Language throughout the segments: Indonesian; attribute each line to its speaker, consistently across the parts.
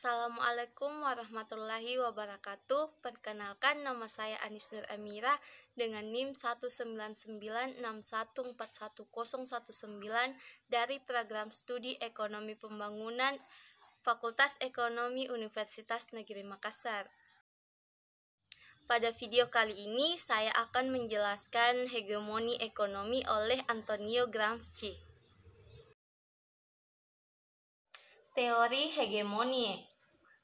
Speaker 1: Assalamualaikum warahmatullahi wabarakatuh. Perkenalkan, nama saya Anis Nur Amira dengan NIM 199614119 dari Program Studi Ekonomi Pembangunan Fakultas Ekonomi Universitas Negeri Makassar. Pada video kali ini saya akan menjelaskan hegemoni ekonomi oleh Antonio Gramsci. Teori hegemoni.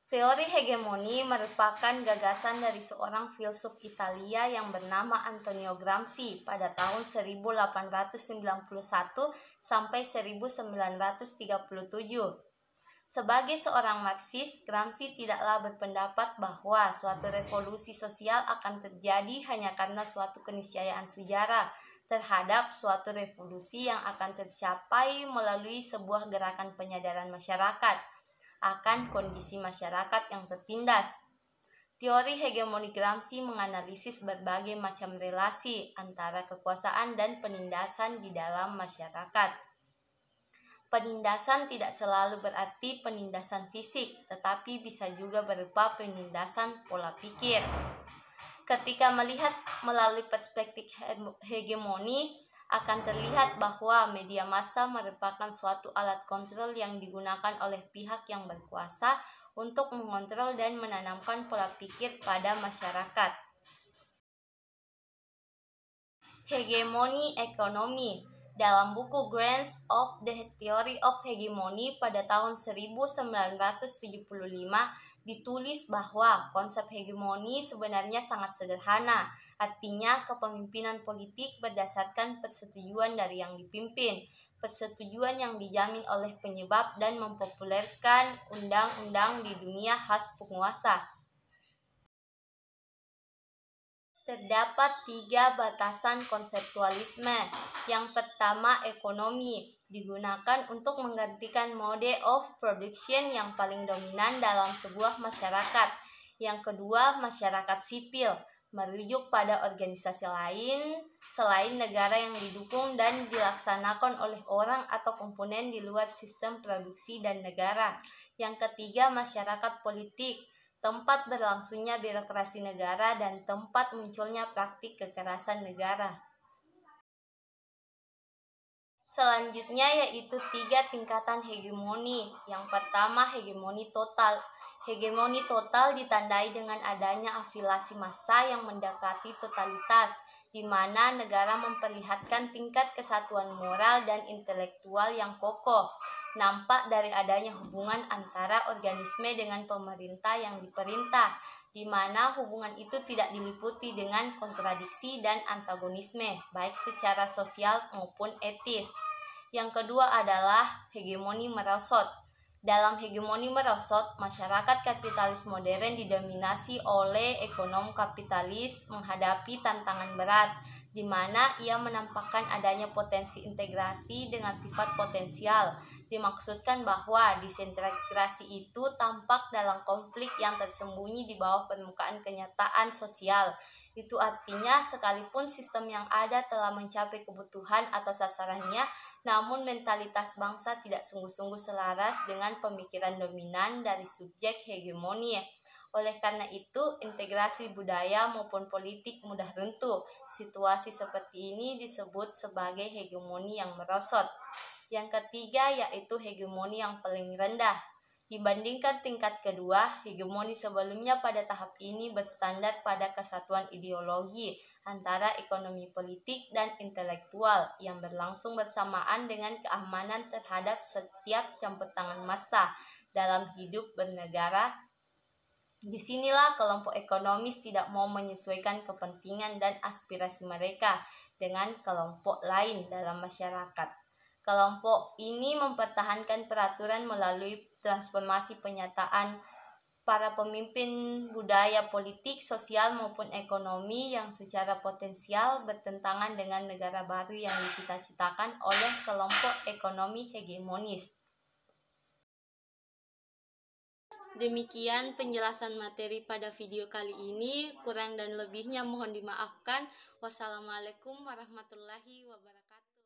Speaker 1: Teori hegemoni merupakan gagasan dari seorang filsuf Italia yang bernama Antonio Gramsci pada tahun 1891 sampai 1937. Sebagai seorang Marxis, Gramsci tidaklah berpendapat bahwa suatu revolusi sosial akan terjadi hanya karena suatu keniscayaan sejarah terhadap suatu revolusi yang akan tercapai melalui sebuah gerakan penyadaran masyarakat akan kondisi masyarakat yang tertindas. Teori hegemoni Gramsci menganalisis berbagai macam relasi antara kekuasaan dan penindasan di dalam masyarakat. Penindasan tidak selalu berarti penindasan fisik, tetapi bisa juga berupa penindasan pola pikir. Ketika melihat melalui perspektif hegemoni, akan terlihat bahwa media massa merupakan suatu alat kontrol yang digunakan oleh pihak yang berkuasa untuk mengontrol dan menanamkan pola pikir pada masyarakat. Hegemoni ekonomi. Dalam buku Grants of the Theory of Hegemony pada tahun 1975 ditulis bahwa konsep hegemoni sebenarnya sangat sederhana. Artinya kepemimpinan politik berdasarkan persetujuan dari yang dipimpin, persetujuan yang dijamin oleh penyebab dan mempopulerkan undang-undang di dunia khas penguasa. Terdapat 3 batasan konseptualisme. Yang pertama, ekonomi digunakan untuk menggantikan mode of production yang paling dominan dalam sebuah masyarakat. Yang kedua, masyarakat sipil merujuk pada organisasi lain selain negara yang didukung dan dilaksanakan oleh orang atau komponen di luar sistem produksi dan negara. Yang ketiga, masyarakat politik, tempat berlangsungnya birokrasi negara dan tempat munculnya praktik kekerasan negara. Selanjutnya yaitu 3 tingkatan hegemoni. Yang pertama, hegemoni total. Hegemoni total ditandai dengan adanya afiliasi massa yang mendekati totalitas, di mana negara memperlihatkan tingkat kesatuan moral dan intelektual yang kokoh. Nampak dari adanya hubungan antara organisme dengan pemerintah yang diperintah, di mana hubungan itu tidak diliputi dengan kontradiksi dan antagonisme, baik secara sosial maupun etis. Yang kedua adalah hegemoni merosot. Dalam hegemoni merosot, masyarakat kapitalis modern didominasi oleh ekonom kapitalis menghadapi tantangan berat, di mana ia menampakkan adanya potensi integrasi dengan sifat potensial. Dimaksudkan bahwa disintegrasi itu tampak dalam konflik yang tersembunyi di bawah permukaan kenyataan sosial. Itu artinya sekalipun sistem yang ada telah mencapai kebutuhan atau sasarannya, namun mentalitas bangsa tidak sungguh-sungguh selaras dengan pemikiran dominan dari subjek hegemoni. Oleh karena itu, integrasi budaya maupun politik mudah runtuh. Situasi seperti ini disebut sebagai hegemoni yang merosot. Yang ketiga yaitu hegemoni yang paling rendah. Dibandingkan tingkat kedua, hegemoni sebelumnya pada tahap ini berstandar pada kesatuan ideologi antara ekonomi politik dan intelektual yang berlangsung bersamaan dengan keamanan terhadap setiap campur tangan massa dalam hidup bernegara. Disinilah kelompok ekonomis tidak mau menyesuaikan kepentingan dan aspirasi mereka dengan kelompok lain dalam masyarakat. Kelompok ini mempertahankan peraturan melalui transformasi penyataan para pemimpin budaya politik, sosial maupun ekonomi yang secara potensial bertentangan dengan negara baru yang dicita-citakan oleh kelompok ekonomi hegemonis. Demikian penjelasan materi pada video kali ini. Kurang dan lebihnya mohon dimaafkan. Wassalamualaikum warahmatullahi wabarakatuh.